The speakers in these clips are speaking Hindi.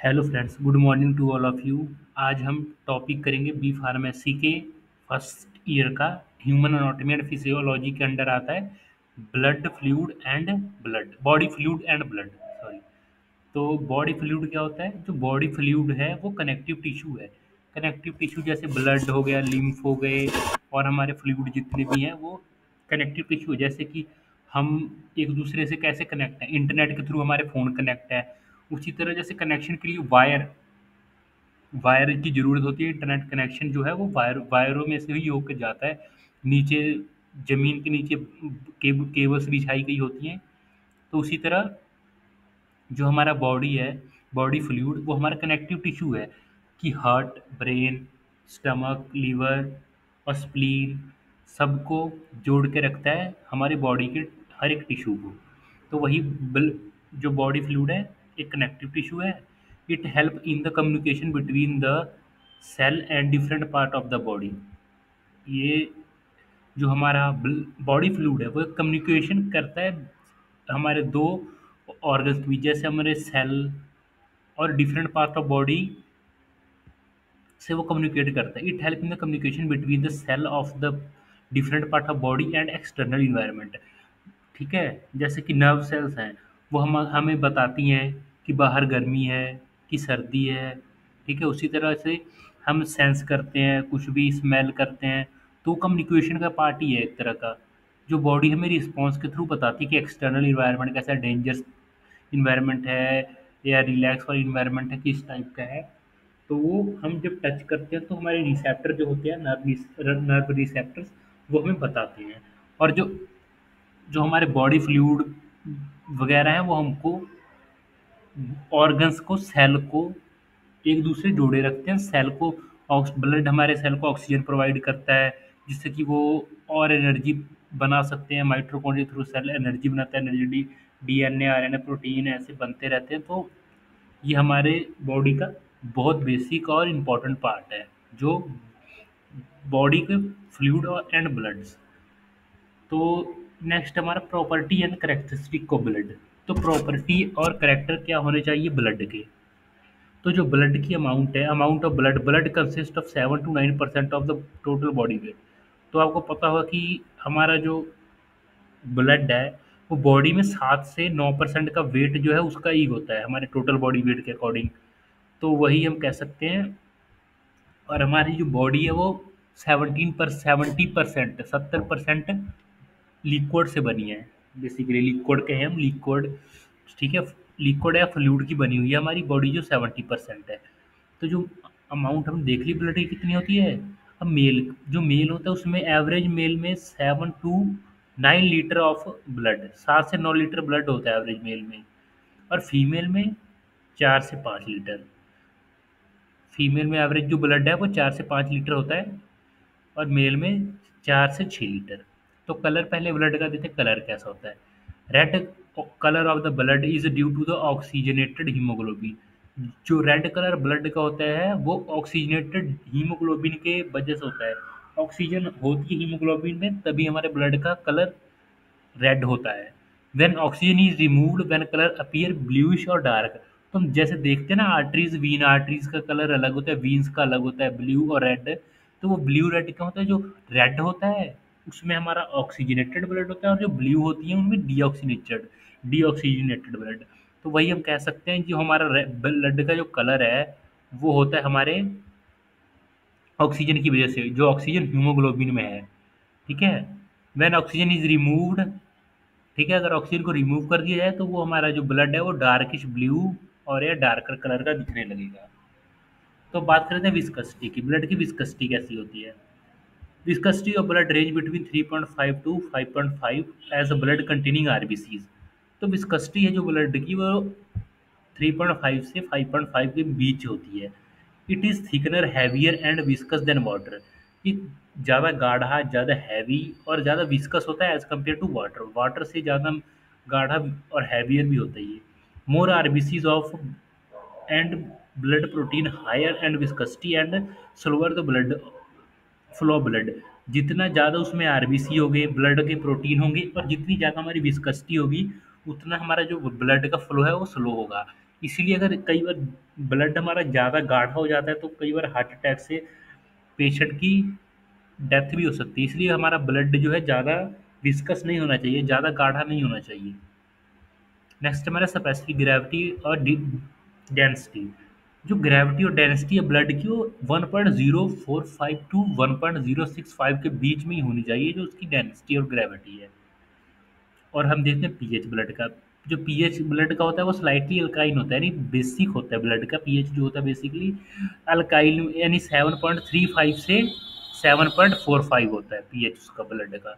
Hello friends, good morning to all of you. आज हम टॉपिक करेंगे बी फार्मेसी के फर्स्ट ईयर का। ह्यूमन एनाटॉमी एंड फिजियोलॉजी के अंडर आता है blood fluid and blood, body fluid and blood, sorry. तो बॉडी फ्लूइड क्या होता है? जो बॉडी फ्लूइड है वो कनेक्टिव टिश्यू है। कनेक्टिव टिश्यू जैसे ब्लड हो गया, लिम्फ हो गए, और हमारे फ्लूइड जितने भी हैं वो कनेक्टिव टिश्यू है। जैसे कि हम एक दूसरे से कैसे कनेक्ट हैं, इंटरनेट के थ्रू हमारे फ़ोन कनेक्ट है। उसी तरह जैसे कनेक्शन के लिए वायर वायर की ज़रूरत होती है। इंटरनेट कनेक्शन जो है वो वायरों में से ही होकर जाता है नीचे, ज़मीन के नीचे केबल्स बिछाई गई होती हैं। तो उसी तरह जो हमारा बॉडी है, बॉडी फ्लूइड, वो हमारा कनेक्टिव टिश्यू है कि हार्ट, ब्रेन, स्टमक, लीवर और स्प्लीन सबको जोड़ के रखता है हमारी बॉडी के हर एक टिश्यू को। तो वही जो बॉडी फ्लूइड है एक कनेक्टिव टिश्यू है। It help in the communication between the cell and different part of the body. ये जो हमारा बॉडी फ्लूइड है वो कम्युनिकेशन करता है हमारे दो ऑर्गन्स के बीच, जैसे हमारे सेल और डिफरेंट पार्ट ऑफ बॉडी से वो कम्युनिकेट करता है। It help in the communication between the cell of the different part of body and external environment. ठीक है, जैसे कि नर्व सेल्स हैं, वो हमें बताती हैं कि बाहर गर्मी है कि सर्दी है। ठीक है, उसी तरह से हम सेंस करते हैं, कुछ भी स्मेल करते हैं, तो कम्युनिकेशन का पार्ट ही है एक तरह का। जो बॉडी हमें रिस्पॉन्स के थ्रू बताती है कि एक्सटर्नल इन्वायरमेंट कैसा, डेंजरस इन्वायरमेंट है या रिलैक्स वाला इन्वायरमेंट है, किस टाइप का है। तो वो हम जब टच करते हैं तो हमारे रिसेप्टर जो होते हैं, नर्व रिसेप्टर्स, वो हमें बताते हैं। और जो जो हमारे बॉडी फ्लूइड वगैरह हैं वो हमको ऑर्गन्स को, सेल को एक दूसरे जोड़े रखते हैं। सेल को ब्लड हमारे सेल को ऑक्सीजन प्रोवाइड करता है, जिससे कि वो और एनर्जी बना सकते हैं। माइटोकॉन्ड्रिया थ्रू सेल एनर्जी बनाता है, एनर्जी डीएनए, आरएनए, प्रोटीन ऐसे बनते रहते हैं। तो ये हमारे बॉडी का बहुत बेसिक और इम्पोर्टेंट पार्ट है, जो बॉडी के फ्लूइड और एंड ब्लड्स। तो नेक्स्ट हमारा property and characteristic of blood. तो प्रॉपर्टी और करेक्टर क्या होने चाहिए ब्लड के? तो जो ब्लड की अमाउंट है, amount of blood, blood consist of 7 to 9% of the total body weight. तो आपको पता होगा कि हमारा जो ब्लड है वो बॉडी में 7 से 9% का वेट जो है उसका ही होता है हमारे टोटल बॉडी वेट के अकॉर्डिंग। तो वही हम कह सकते हैं। और हमारी जो बॉडी है वो 70% लिक्विड से बनी है। बेसिकली लिक्विड कहें हम, लिक्विड, ठीक है, लिक्विड या फ्लूइड की बनी हुई है हमारी बॉडी जो 70% है। तो जो अमाउंट हम देख ली ब्लड की कितनी होती है। अब मेल होता है उसमें एवरेज मेल में 7 to 9 लीटर ऑफ ब्लड, 7 से 9 लीटर ब्लड होता है एवरेज मेल में। और फीमेल में 4 से 5 लीटर। फीमेल में एवरेज जो ब्लड है वो 4 से 5 लीटर होता है, और मेल में 4 से 6 लीटर। तो कलर पहले ब्लड का देते हैं, कलर कैसा होता है। Red colour of the blood is due to the oxygenated haemoglobin. जो रेड कलर ब्लड का होता है वो ऑक्सीजनेटेड हीमोग्लोबिन के वजह से होता है। ऑक्सीजन होती है हीमोग्लोबिन में, तभी हमारे ब्लड का कलर रेड होता है। When oxygen is removed when colour appear bluish और डार्क। तो हम जैसे देखते हैं ना आर्टरीज, वीन आर्टरीज का कलर अलग होता है, वीन्स का अलग होता है, ब्लू और रेड। तो वो ब्लू रेड क्या होता है, जो रेड होता है उसमें हमारा ऑक्सीजनेटेड ब्लड होता है, और जो ब्लू होती है उनमें डीऑक्सीजनेटेड ब्लड। तो वही हम कह सकते हैं जो हमारा ब्लड का जो कलर है वो होता है हमारे ऑक्सीजन की वजह से, जो ऑक्सीजन हीमोग्लोबिन में है। ठीक है, व्हेन ऑक्सीजन इज रिमूव्ड, ठीक है, अगर ऑक्सीजन को रिमूव कर दिया जाए तो वो हमारा जो ब्लड है वो डार्किश ब्लू और या डार्कर कलर का दिखने लगेगा। तो बात करते हैं विस्कसिटी की। ब्लड की विस्कसिटी कैसी होती है? Viscosity of blood range between 3.5 to 5.5 as a blood containing RBCs. तो विस्कसिटी है जो ब्लड की वो 3.5 से 5.5 के बीच होती है। It is thicker, heavier and viscous than water. ये ज़्यादा गाढ़ा, ज़्यादा हैवी और ज़्यादा विस्कस होता है as compare to water. Water से ज़्यादा गाढ़ा और हैवियर भी होता है ये। More RBCs of and blood protein higher and viscosity and slower the blood flow blood. जितना ज़्यादा उसमें आरबीसी होंगे, ब्लड के प्रोटीन होंगे, और जितनी ज़्यादा हमारी विस्कसिटी होगी उतना हमारा जो ब्लड का फ्लो है वो स्लो होगा। इसीलिए अगर कई बार ब्लड हमारा ज़्यादा गाढ़ा हो जाता है तो कई बार हार्ट अटैक से पेशेंट की डेथ भी हो सकती है। इसलिए हमारा ब्लड जो है ज़्यादा विस्कस नहीं होना चाहिए, ज़्यादा गाढ़ा नहीं होना चाहिए। नेक्स्ट हमारा स्पेसिफिक ग्रेविटी और डेंसिटी। जो ग्रेविटी और डेंसिटी है ब्लड की, वो 1.045 टू 1.065 के बीच में ही होनी चाहिए, जो उसकी डेंसिटी और ग्रेविटी है। और हम देखते हैं पीएच ब्लड का। जो पीएच ब्लड का होता है वो स्लाइटली अल्काइन होता है, यानी बेसिक होता है ब्लड का पीएच जो होता है बेसिकली अल्काइल, यानी 7.35 से 7.45 होता है पीएच उसका ब्लड का।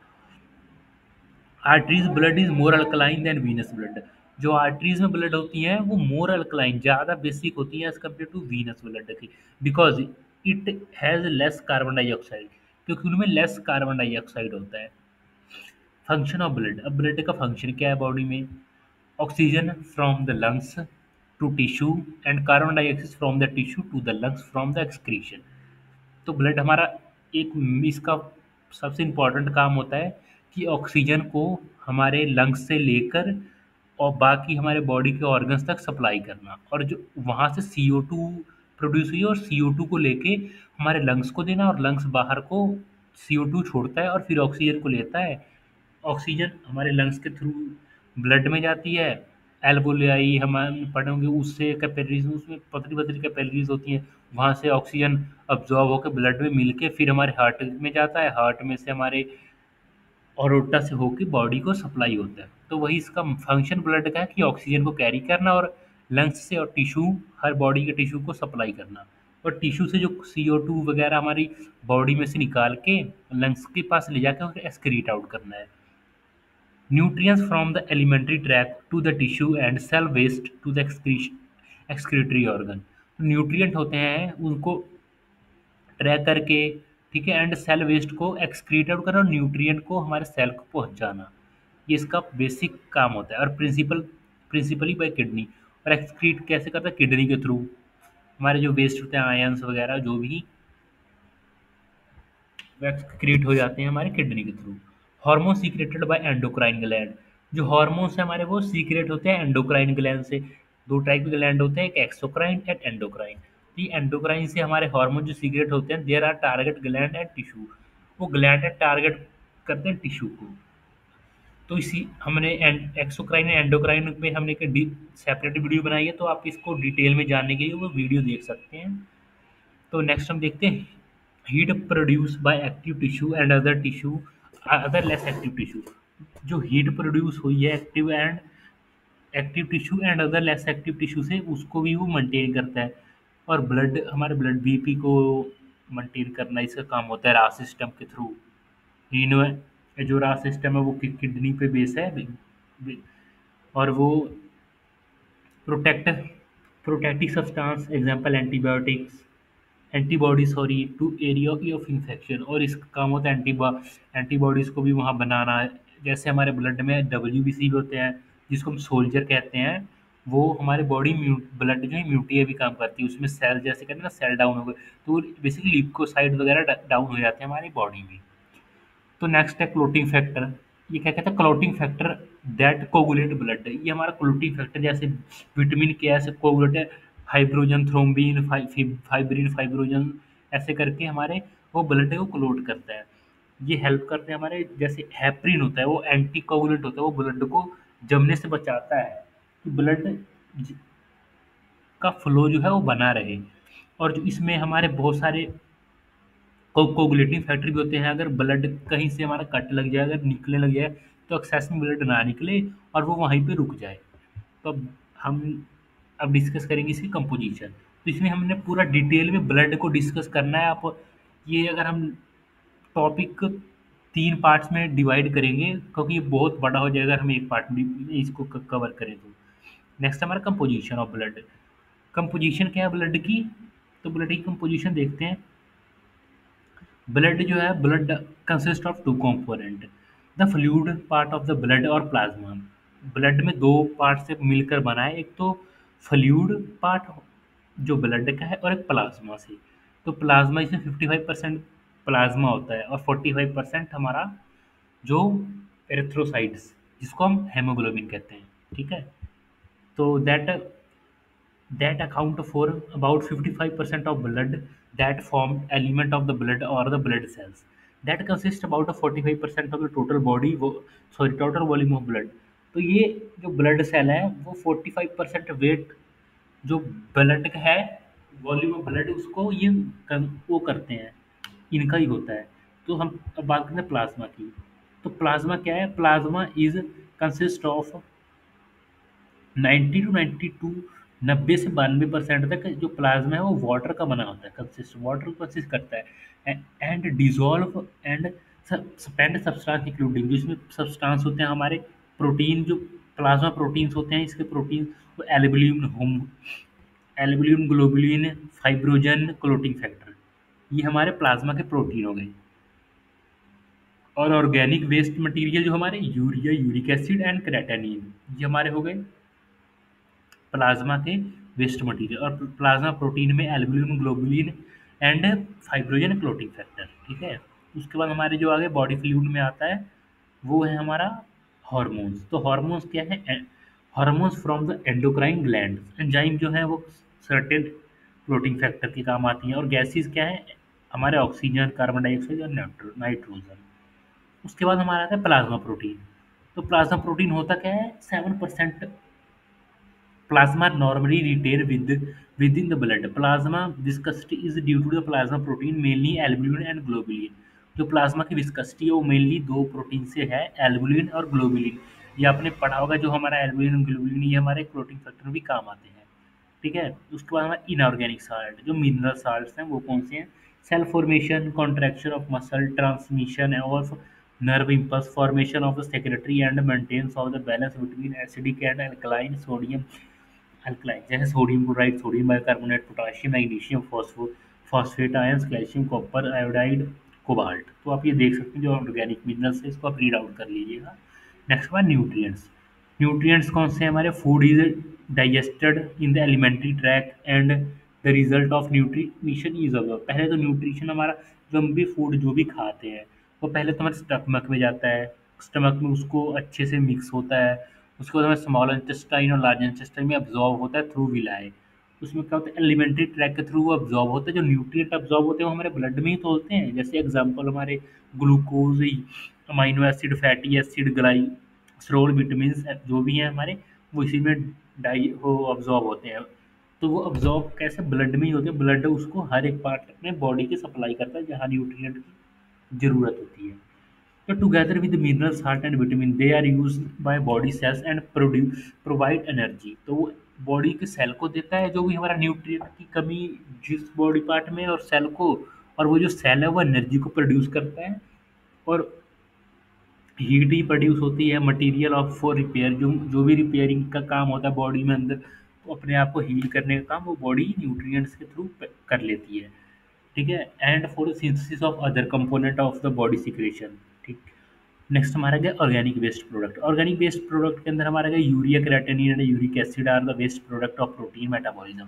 Arteries blood is more alkaline than venous blood. जो आर्टरीज में ब्लड होती हैं वो मोर अल्कलाइन, ज़्यादा बेसिक होती हैं as compare to venous blood की, because it has less carbon dioxide, क्योंकि उनमें लेस कार्बन डाइऑक्साइड होता है। Function of blood. अब ब्लड का फंक्शन क्या है बॉडी में? Oxygen from the lungs to tissue and carbon dioxide from the tissue to the lungs from the excretion. तो ब्लड हमारा एक इसका सबसे इम्पोर्टेंट काम होता है कि ऑक्सीजन को हमारे लंग्स से लेकर और बाकी हमारे बॉडी के ऑर्गन्स तक सप्लाई करना, और जो वहाँ से CO2 प्रोड्यूस हुई और CO2 को लेके हमारे लंग्स को देना, और लंग्स बाहर को CO2 छोड़ता है और फिर ऑक्सीजन को लेता है। ऑक्सीजन हमारे लंग्स के थ्रू ब्लड में जाती है। एल्वोलाई हम पढ़े होंगे, उससे कैपिलरीज, उसमें पतली पतली कैपिलरीज होती हैं, वहाँ से ऑक्सीजन अब्जॉर्ब होकर ब्लड में मिल के फिर हमारे हार्ट में जाता है, हार्ट में से हमारे औरोटा से होके बॉडी को सप्लाई होता है। तो वही इसका फंक्शन ब्लड का है कि ऑक्सीजन को कैरी करना और लंग्स से और टिश्यू, हर बॉडी के टिश्यू को सप्लाई करना, और टिश्यू से जो CO2 वगैरह हमारी बॉडी में से निकाल के लंग्स के पास ले जाकर एक्सक्रीट आउट करना है। Nutrients from the alimentary tract to the tissue and cell waste to the excretory organ। तो न्यूट्रिएंट होते हैं उनको ट्रैक करके, ठीक है, एंड सेल वेस्ट को एक्सक्रीट आउट करना और न्यूट्रिएंट को हमारे सेल को पहुंचाना। ये इसका बेसिक काम होता है, और प्रिंसिपली बाय किडनी। और एक्सक्रीट कैसे करता है? किडनी के थ्रू। हमारे जो वेस्ट होते हैं आयंस वगैरह जो भी, वो एक्सक्रीट हो जाते हैं हमारे किडनी के through. Hormone secreted by endocrine gland. जो हार्मोन्स हैं हमारे वो सीक्रेट होते हैं एंडोक्राइन ग्लैंड से। दो टाइप के ग्लैंड होते हैं, एक एक्सोक्राइन एंड एंडोक्राइन। ये एंडोक्राइन से हमारे हार्मोन जो सीक्रेट होते हैं, there are target gland and tissue. वो ग्लैंड एंड टारगेट करते हैं टिश्यू को। तो इसी हमने एक्सोक्राइन एंड एंडोक्राइन में हमने एक सेपरेट वीडियो बनाई है, तो आप इसको डिटेल में जानने के लिए वो वीडियो देख सकते हैं। तो नेक्स्ट हम देखते हैं heat produce by active tissue and other tissue, other less active tissue. जो हीट प्रोड्यूस हुई है active tissue and other less active tissue से, उसको भी वो मेंटेन करता है। और ब्लड, हमारे ब्लड बीपी को मेंटेन करना इसका काम होता है रास सिस्टम के थ्रू। रीनो जो रास सिस्टम है वो किडनी पे बेस है, और वो protect protective substance example antibiotics, antibody sorry to area of infection. और इसका काम होता है एंटीबॉडीज़ को भी वहाँ बनाना है। जैसे हमारे ब्लड में WBC भी होते हैं, जिसको हम सोल्जर कहते हैं, वो हमारे बॉडी ब्लड जो है म्यूटिया भी काम करती है, उसमें सेल जैसे कहते हैं ना, सेल डाउन हो गए तो बेसिकली लिकोसाइड वगैरह डाउन हो जाते हैं हमारी बॉडी में। तो नेक्स्ट है क्लोटिंग फैक्टर। ये क्या कहता है? Clotting factor that coagulate blood. ये हमारा क्लोटिंग फैक्टर, जैसे विटामिन के ऐसे कोगुलेट है, फाइब्रोजन, थ्रोम्बिन, फाइब्रिन, फाइब्रोजन, ऐसे करके हमारे वो ब्लड को क्लोट करता है। ये हेल्प करते हैं हमारे, जैसे हेपरिन होता है वो एंटी कोगुलेट होता है, वो ब्लड को जमने से बचाता है कि ब्लड का फ्लो जो है वो बना रहे। और जो इसमें हमारे बहुत सारे कोगुलेटिंग फैक्टर भी होते हैं। अगर ब्लड कहीं से हमारा कट लग जाए, अगर निकलने लग जाए, तो एक्सेस में ब्लड ना निकले और वो वहीं पे रुक जाए। तो हम अब डिस्कस करेंगे इसकी कंपोजिशन। तो इसमें हमने पूरा डिटेल में ब्लड को डिस्कस करना है। आप ये अगर हम टॉपिक 3 पार्ट्स में डिवाइड करेंगे, क्योंकि ये बहुत बड़ा हो जाएगा, हम एक पार्ट में इसको कवर करें तो। नेक्स्ट हमारा कंपोजिशन ऑफ ब्लड। कंपोजिशन क्या है ब्लड की? तो ब्लड की कंपोजिशन देखते हैं। ब्लड जो है, blood consist of 2 component, the fluid part of the blood और प्लाज्मा। ब्लड में 2 पार्ट से मिलकर बना है, एक तो फ्लूइड पार्ट जो ब्लड का है, और एक प्लाज्मा से। तो प्लाज्मा इसमें 55% प्लाज्मा होता है और 45% हमारा जो एरिथ्रोसाइट्स, जिसको हम हेमोग्लोबिन कहते हैं, ठीक है। तो that that account for about 55% of blood that form element of the blood or the blood cells that consist about of 45% of the total body sorry total volume of blood। तो ये जो ब्लड सेल है वो 45% वेट जो ब्लड का है, वॉल्यूम ऑफ ब्लड उसको ये वो करते हैं, इनका ही होता है। तो हम अब बात करते हैं प्लाज्मा की। तो प्लाज्मा क्या है? Plasma is consist of 90 to 92 90 से 92% तक जो प्लाज्मा है वो वाटर का बना होता है, कंसिस्ट वाटर को कंसिस्ट करता है and dissolve and spend substance including जिसमें सब्सटेंस होते हैं हमारे प्रोटीन, जो प्लाज्मा प्रोटीन्स होते हैं इसके protein albumin albumin globulin fibrinogen clotting factor, ये हमारे प्लाज्मा के प्रोटीन हो गए। और ऑर्गेनिक वेस्ट मटेरियल जो हमारे यूरिया यूरिक एसिड एंड क्रेटानिन, ये हमारे हो गए प्लाज्मा के वेस्ट मटेरियल। और प्लाज्मा प्रोटीन में albumin globulin and fibrinogen clotting factor, ठीक है। उसके बाद हमारे जो आगे बॉडी फ्लूइड में आता है वो है हमारा हार्मोन्स। तो हार्मोन्स क्या है? Hormones from the endocrine gland, enzyme जो है वो सर्टेन क्लोटिंग फैक्टर के काम आती हैं। और गैसेस क्या है? हमारे ऑक्सीजन, कार्बन डाइऑक्साइड और नाइट्रोजन। उसके बाद हमारा आता है प्लाज्मा प्रोटीन। तो प्लाज्मा प्रोटीन होता क्या है? 7% plasma normally retain within the blood. Plasma viscosity is due to the plasma protein mainly albumin and globulin। जो प्लाज्मा की विस्कसिटी है वो मेनली दो प्रोटीन से है, एल्बुलिन और ग्लोबुलिन। ये आपने पढ़ा होगा, जो हमारा एल्बुलिन और ग्लोबुलिन ये हमारे क्लोटिंग फैक्टर में भी काम आते हैं, ठीक है। उसके बाद हमारा इनऑर्गेनिक साल्ट, जो मिनरल साल्ट हैं वो कौन से हैं? Cell formation, contraction of muscle, transmission of nerve impulse, formation of the secretory and maintenance of the balance between acidic and alkaline sodium alkaline, जैसे sodium chloride, sodium bicarbonate, potassium, magnesium, phosphate ions, calcium, copper, iodide, cobalt. तो आप ये देख सकते हैं जो ऑर्गेनिक मिनरल्स है, इसको आप रीड आउट कर लीजिएगा। नेक्स्ट बार न्यूट्रिएंट्स। न्यूट्रिएंट्स कौन से हैं हमारे? Food is digested in the alimentary tract and the result of nutrition is observe. पहले तो न्यूट्रिशन हमारा, जो हम भी फूड जो भी खाते हैं वो पहले तो हमारे स्टमक में जाता है, स्टमक में उसको अच्छे से मिक्स होता है, उसके बाद हमारे स्मॉल इंटेस्टाइन और लार्ज इंटेस्टाइन में अब्जॉर्ब होता है थ्रू विलाय। उसमें क्या होता है? एलिमेंट्री ट्रैक के थ्रू वो अब्जॉर्ब होता है। जो न्यूट्रिएंट अब्जॉर्ब होते हैं वो हमारे ब्लड में ही तो होते हैं, जैसे एग्जांपल हमारे glucose, amino acid, fatty acid, glycerol, vitamin जो भी हैं हमारे, वो इसी में डाई वो अब्जॉर्ब होते हैं। तो वो अब्जॉर्ब कैसे? ब्लड में ही होते हैं। ब्लड उसको हर एक पार्ट अपने बॉडी के सप्लाई करता है जहाँ न्यूट्रिएंट की ज़रूरत होती है। So together with the mineral salt and vitamin, they are used by body cells and provide energy। तो वो बॉडी के सेल को देता है जो भी हमारा न्यूट्रिएंट की कमी जिस बॉडी पार्ट में, और सेल को, और वो जो सेल है वो एनर्जी को प्रोड्यूस करता है। और हीट ही प्रोड्यूस होती है। मटेरियल ऑफ फॉर रिपेयर, जो भी रिपेयरिंग का काम होता है बॉडी में अंदर, तो अपने आप को हील करने का काम वो बॉडी न्यूट्रिएंट्स के थ्रू कर लेती है, ठीक है। And for synthesis of other component of the body secretion, ठीक। नेक्स्ट हमारा गया organic waste product. Organic waste product के अंदर हमारा गया urea, creatinine and uric acid are the waste product of protein metabolism.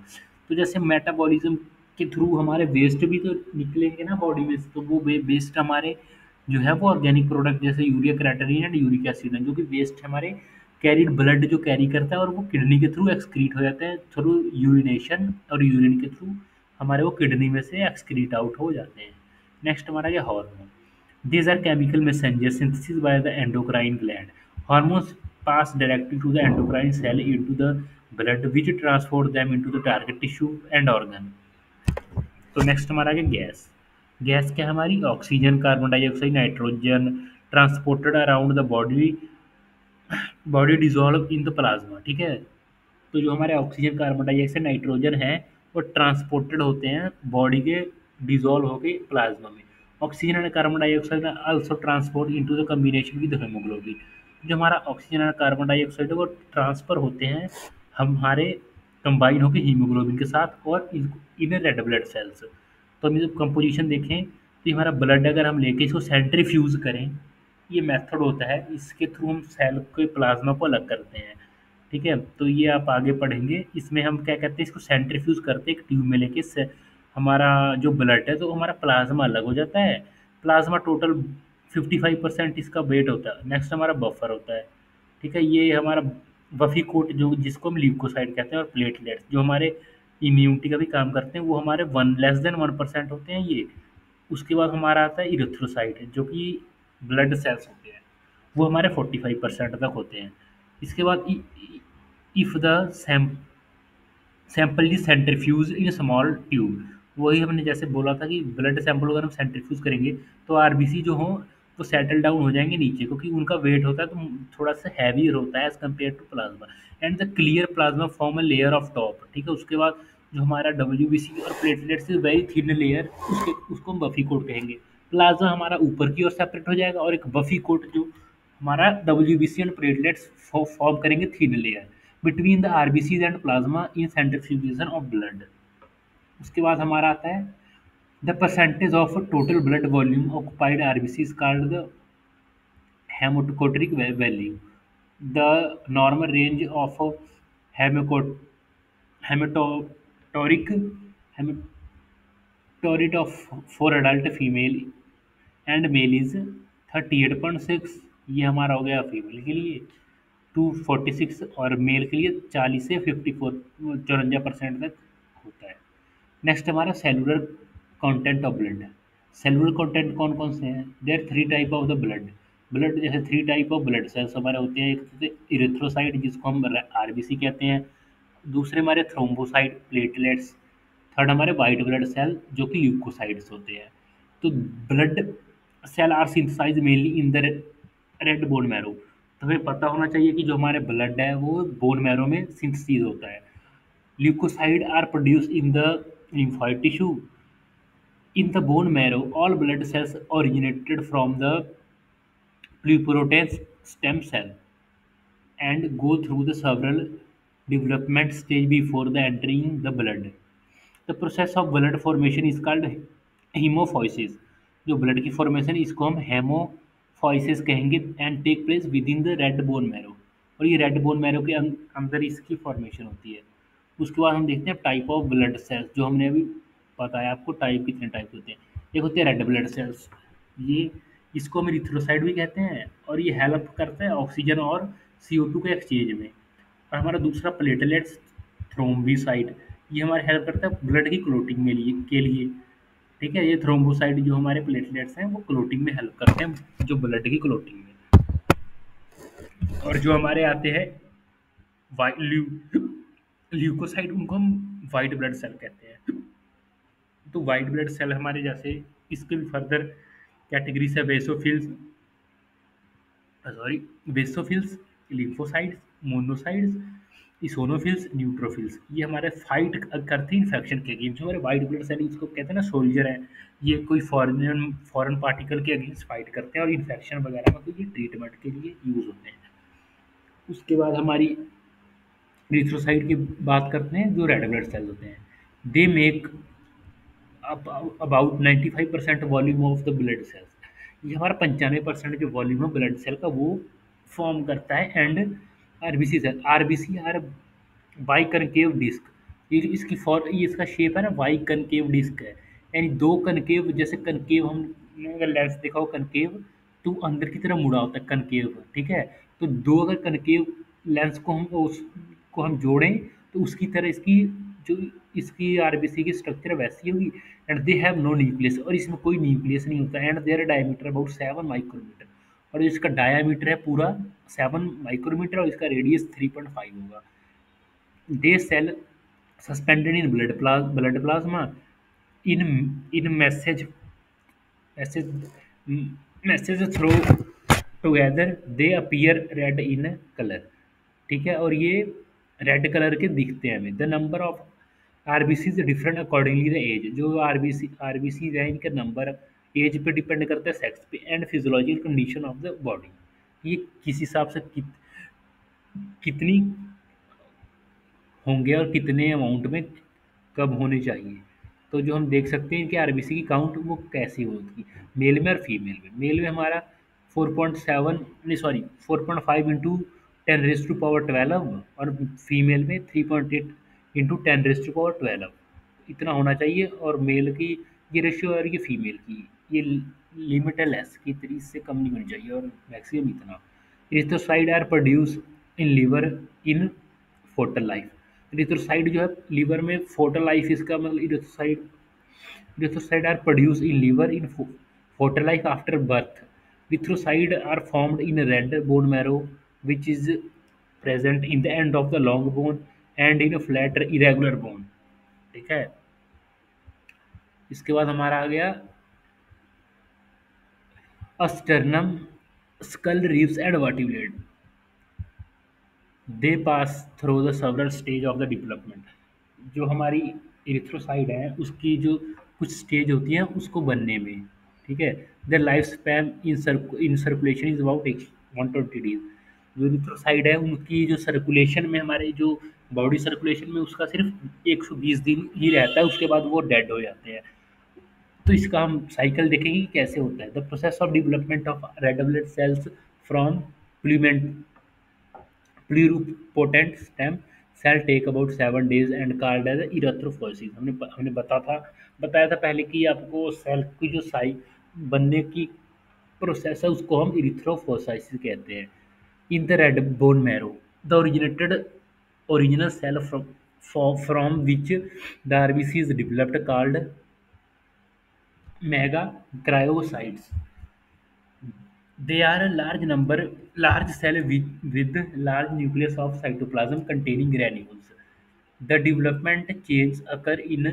तो जैसे मेटाबॉलिज्म के थ्रू हमारे वेस्ट भी तो निकलेंगे ना बॉडी में, तो वो वेस्ट हमारे जो है वो ऑर्गेनिक प्रोडक्ट जैसे urea, creatinine and uric acid है, जो कि वेस्ट हमारे कैरिड ब्लड जो कैरी करता है और वो किडनी के थ्रू एक्सक्रीट हो जाते हैं थ्रू यूरिनेशन, और यूरिन के थ्रू हमारे वो किडनी में से एक्सक्रीट आउट हो जाते हैं। नेक्स्ट हमारा गया hormone. These are chemical messengers synthesized by the endocrine gland. Hormones pass directly to the endocrine cell into the blood, which transport them into the target tissue and organ। तो नेक्स्ट हमारा आगे गैस। गैस क्या है हमारी? Oxygen, carbon dioxide, nitrogen transported around the body dissolve in the plasma, ठीक है। तो जो हमारे ऑक्सीजन, कार्बन डाइऑक्साइड, नाइट्रोजन है वो ट्रांसपोर्टेड होते हैं बॉडी के डिजोल्व होके प्लाज्मा में। Oxygen and carbon dioxide also transport into the combination with haemoglobin. जो हमारा ऑक्सीजन और कार्बन डाइऑक्साइड है वो ट्रांसफर होते हैं हमारे कंबाइन होकर हीमोग्लोबिन के साथ और इन रेड ब्लड सेल्स। तो हम जब कंपोजिशन देखें तो ये हमारा ब्लड अगर हम लेके इसको सेंट्रीफ्यूज करें, ये मेथड होता है, इसके थ्रू हम सेल के प्लाज्मा को अलग करते हैं, ठीक है। तो ये आप आगे पढ़ेंगे। इसमें हम क्या कहते हैं, इसको सेंट्रीफ्यूज करते हैं एक ट्यूब में लेके हमारा जो ब्लड है तो हमारा प्लाज्मा अलग हो जाता है। प्लाज्मा टोटल 55% इसका वेट होता है। नेक्स्ट हमारा बफर होता है, ठीक है। ये हमारा बफी कोट जो जिसको हम ल्यूकोसाइड कहते हैं, और प्लेटलेट्स जो हमारे इम्यूनिटी का भी काम करते हैं, वो हमारे 1 <1% होते हैं ये। उसके बाद हमारा आता है इरिथ्रोसाइट जो कि ब्लड सेल्स होते हैं, वो हमारे 45% तक होते हैं। इसके बाद if the sample is centrifuge in small tube, वही हमने जैसे बोला था कि ब्लड सैंपल अगर हम सेंट्रीफ्यूज करेंगे तो आरबीसी जो हो वो सेटल डाउन हो जाएंगे नीचे, क्योंकि उनका वेट होता है तो थोड़ा सा हैवियर होता है as compare to plasma. And the clear plasma form a layer of top, ठीक है। उसके बाद जो हमारा डब्ल्यूबीसी और प्लेटलेट से वेरी थिन लेयर, उसको हम बफी कोट कहेंगे। प्लाज्मा हमारा ऊपर की ओर सेपरेट हो जाएगा, और एक बफी कोट जो हमारा डब्ल्यूबीसी एंड प्लेटलेट्स फॉर्म करेंगे thin layer between the RBCs and plasma in centrifugation of blood. उसके बाद हमारा आता है the percentage of total blood volume occupied RBC is called the hematocrit value. The normal range of hematocrit hematocrit hematocrit of for adult female and male is 38.6, ये हमारा हो गया फीमेल के लिए, 246, और मेल के लिए 40 से 54 54% तक होता है। नेक्स्ट हमारा cellular content of blood. Cellular content कौन कौन से हैं? There three type of the blood. Blood जैसे three type of blood cells हमारे होते हैं। एक इरिथ्रोसाइट जिसको हम आरबीसी कहते हैं, दूसरे हमारे थ्रोम्बोसाइट प्लेटलेट्स, थर्ड हमारे वाइट ब्लड सेल जो कि ल्यूकोसाइट्स होते हैं। तो blood cell are synthesize mainly in the red bone marrow. तो हमें पता होना चाहिए कि जो हमारे ब्लड है वो बोन मैरो में सिंथेसाइज होता है। Leukocyte are produce in the lymphoid tissue. In the bone marrow, all blood cells originated from the pluripotent stem cell and go through the several development stage before the entering the blood. The process of blood formation is called hemopoiesis. जो ब्लड की फॉर्मेशन इसको हम हेमोफॉइसिस कहेंगे and take place within the red bone marrow, और ये रेड बोन मैरो के अंदर इसकी फॉर्मेशन होती है। उसके बाद हम देखते हैं टाइप ऑफ ब्लड सेल्स, जो हमने अभी बताया आपको टाइप कितने टाइप होते हैं। एक होते हैं रेड ब्लड सेल्स, ये इसको हम इरिथ्रोसाइट भी कहते हैं, और ये हेल्प करता है ऑक्सीजन और CO2 के एक्सचेंज में। और हमारा दूसरा प्लेटलेट्स थ्रोम्बोसाइट, ये हमारे हेल्प करता है ब्लड की क्लोटिंग में के लिए, ठीक है। ये थ्रोम्बोसाइट जो हमारे प्लेटलेट्स हैं वो क्लोटिंग में हेल्प करते हैं, जो ब्लड की क्लोटिंग में। और जो हमारे आते हैं ल्यूकोसाइट, उनको हम वाइट ब्लड सेल कहते हैं। तो वाइट ब्लड सेल हमारे जैसे इसके भी फर्दर कैटेगरीज है वेसोफिल्स, सॉरी वेसोफिल्स, लिम्फोसाइट्स, मोनोसाइट्स, इसोनोफिल्स, न्यूट्रोफिल्स। ये हमारे फाइट करते हैं इन्फेक्शन के अगेंस्ट। जो हमारे वाइट ब्लड सेल इसको कहते हैं ना सोल्जर है, ये कोई फॉरेन फॉरेन पार्टिकल के अगेंस्ट फाइट करते हैं, और इन्फेक्शन वगैरह में तो ये ट्रीटमेंट के लिए यूज होते हैं। उसके बाद हमारी एरिथ्रोसाइट की बात करते हैं, जो रेड ब्लड सेल होते हैं। They make about 95% volume of the blood cells. ये हमारा 95% जो वॉल्यूम है ब्लड सेल का वो फॉर्म करता है। And RBC cell, RBC are biconcave disc, ये इसकी फॉर ये इसका शेप है ना बाई कनकेव डिस्क है, यानी दो कनकेव, जैसे कनकेव हमने अगर लेंस देखा हो कनकेव, तो अंदर की तरफ मुड़ा होता है कनकेव, ठीक है। तो दो अगर कनकेव लेंस को हम उसको हम जोड़ें तो उसकी तरह इसकी जो इसकी आरबीसी की स्ट्रक्चर वैसी होगी। And they have no nucleus, और इसमें कोई न्यूक्लियस नहीं होता। And their diameter about 7 micrometre, और इसका डायामीटर है पूरा 7 माइक्रोमीटर, और इसका रेडियस 3.5 होगा। They cell suspended in blood plasma in in masses masses through together, they appear red in colour, ठीक है। और ये रेड कलर के दिखते हैं हमें। The number of RBC different accordingly the age, जो आरबीसी है इनका नंबर एज पे डिपेंड करता है, सेक्स पे, and physiological condition of the body. ये किस हिसाब से कितनी होंगे और कितने अमाउंट में कब होने चाहिए। तो जो हम देख सकते हैं कि आरबीसी की काउंट वो कैसी होगी मेल में और फीमेल में। मेल में हमारा 4.7 नहीं सॉरी 4.5 इंटू 10⁻12, और फीमेल में 3.8 इंटू 10⁻12 इतना होना चाहिए। और मेल की ये रेशियो और ये फीमेल की ये लिमिट है लेस की, इससे कम नहीं होनी चाहिए, और मैक्सिमम इतना। Erythrocyte are produce in liver in fetal life. Erythrocyte जो है लीवर में, फोटल लाइफ इसका मतलब erythrocyte are produce in liver in fetal life after birth. Erythrocyte are formed in red bone marrow which is present in the end of the long bone and in flat irregular bone. ठीक है। इसके बाद हमारा आ गया sternum, skull, ribs and vertebrate. They pass through the several stage of the development. जो हमारी इरिथ्रोसाइड है उसकी जो कुछ स्टेज होती हैं उसको बनने में। ठीक है। The life span in circulation is about 120 days. जो इरिथ्रोसाइड है उनकी जो सर्कुलेशन में, हमारे जो बॉडी सर्कुलेशन में उसका सिर्फ 120 दिन ही रहता है, उसके बाद वो डेड हो जाते हैं। तो इसका हम साइकिल देखेंगे कि कैसे होता है। The process of development of red blood cells from प्लूमेंट pluripotent stem cell take about 7 days and called as erythropoiesis. हमने बताया था पहले कि आपको सेल की जो साइ बनने की प्रोसेस है उसको हम इरिथ्रोफोसाइसिस कहते हैं। In the red bone marrow the original cell from which the RBC is developed called megakaryocytes. They are a large cell with large nucleus of cytoplasm containing granules. The development changes occur in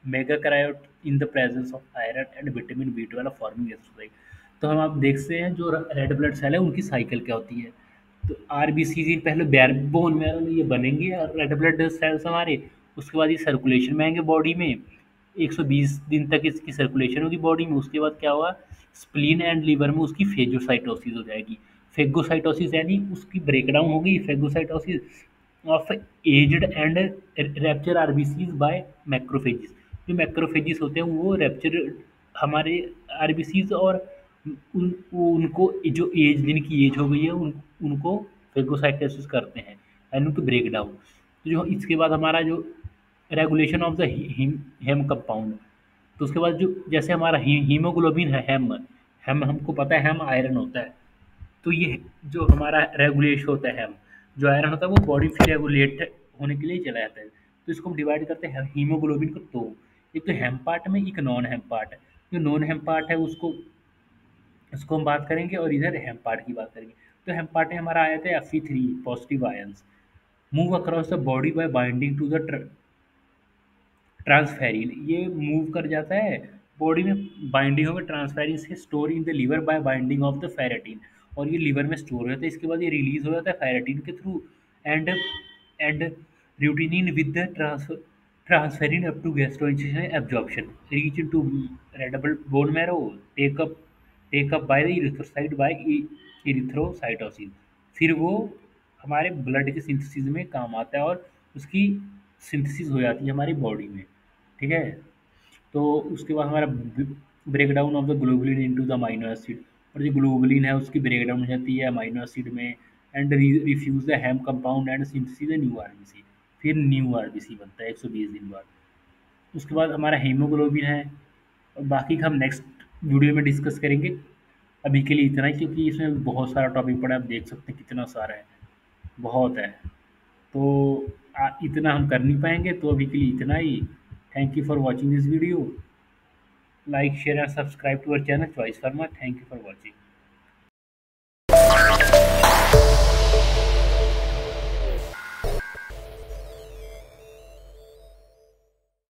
megakaryote in the presence of iron and vitamin B12 forming erythrocyte। तो हम आप देखते हैं जो रेड ब्लड सेल है उनकी साइकिल क्या होती है। तो आरबीसी पहले बोन मैरो में ये बनेंगे और रेड ब्लड सेल्स हमारे, उसके बाद ये सर्कुलेशन में आएंगे बॉडी में। 120 दिन तक इसकी सर्कुलेशन होगी बॉडी में। उसके बाद क्या होगा, स्प्लीन एंड लीवर में उसकी फेगोसाइटोसिस हो जाएगी। फेगोसाइटोसिस यानी उसकी ब्रेकडाउन होगी, phagocytosis of aged and rupture RBCs by macrophages. जो मैक्रोफेजिस होते हैं वो रैप्चर हमारे आरबीसीज और उनको जो एज, जिनकी एज हो गई है उनको फेगोसाइटोसिस करते हैं यानी उनकी ब्रेकडाउन। तो जो इसके बाद हमारा जो regulation of the heme compound. तो उसके बाद जो जैसे हमारा हीमोग्लोबिन है, हेम हमको पता है हेम आयरन होता है। तो ये जो हमारा रेगुलेशन होता है हेम, जो आयरन होता है वो बॉडी फिर रेगुलेट होने के लिए चला जाता है। तो इसको हम डिवाइड करते हैं हीमोग्लोबिन को दो, एक तो हेम पार्ट में, एक नॉन हेम पार्ट। जो नॉन हेम पार्ट है उसको उसको हम बात करेंगे और इधर हेम पार्ट की बात करेंगे। तो हेम पार्ट में हमारा आया था Fe3 positive ions move across the body by binding to the transferrin. ये मूव कर जाता है बॉडी में, बाइंडिंग होकर ट्रांसफेरिन से store in the liver by binding of the ferritin. और ये लीवर में स्टोर हो जाता है। इसके बाद ये रिलीज हो जाता है फेरेटिन के थ्रू एंड एंड र्यूटिनिन with the transferrin up to gastrointestinal absorption reach into red bone marrow take up by the erythrocyte by erythrocytosis. फिर वो हमारे ब्लड के सिंथेसिस में काम आता है और उसकी सिंथेसिस हो जाती है हमारी बॉडी में। ठीक है। तो उसके बाद हमारा breakdown of the globulin into the amino acid. और जो ग्लोबुलिन है उसकी ब्रेकडाउन हो जाती है अमाइनो एसिड में and refuse the heme compound and synthesis new RBC. फिर न्यू आरबीसी बनता है 120 दिन बाद। उसके बाद हमारा हीमोग्लोबिन है और बाकी का हम नेक्स्ट वीडियो में डिस्कस करेंगे। अभी के लिए इतना ही, क्योंकि इसमें बहुत सारा टॉपिक पड़ा है, आप देख सकते हैं कितना सारा है, बहुत है। तो इतना हम कर नहीं पाएंगे, तो अभी के लिए इतना ही। Thank you for watching this video. Like share and subscribe to our channel Choice Pharma. Thank you for watching.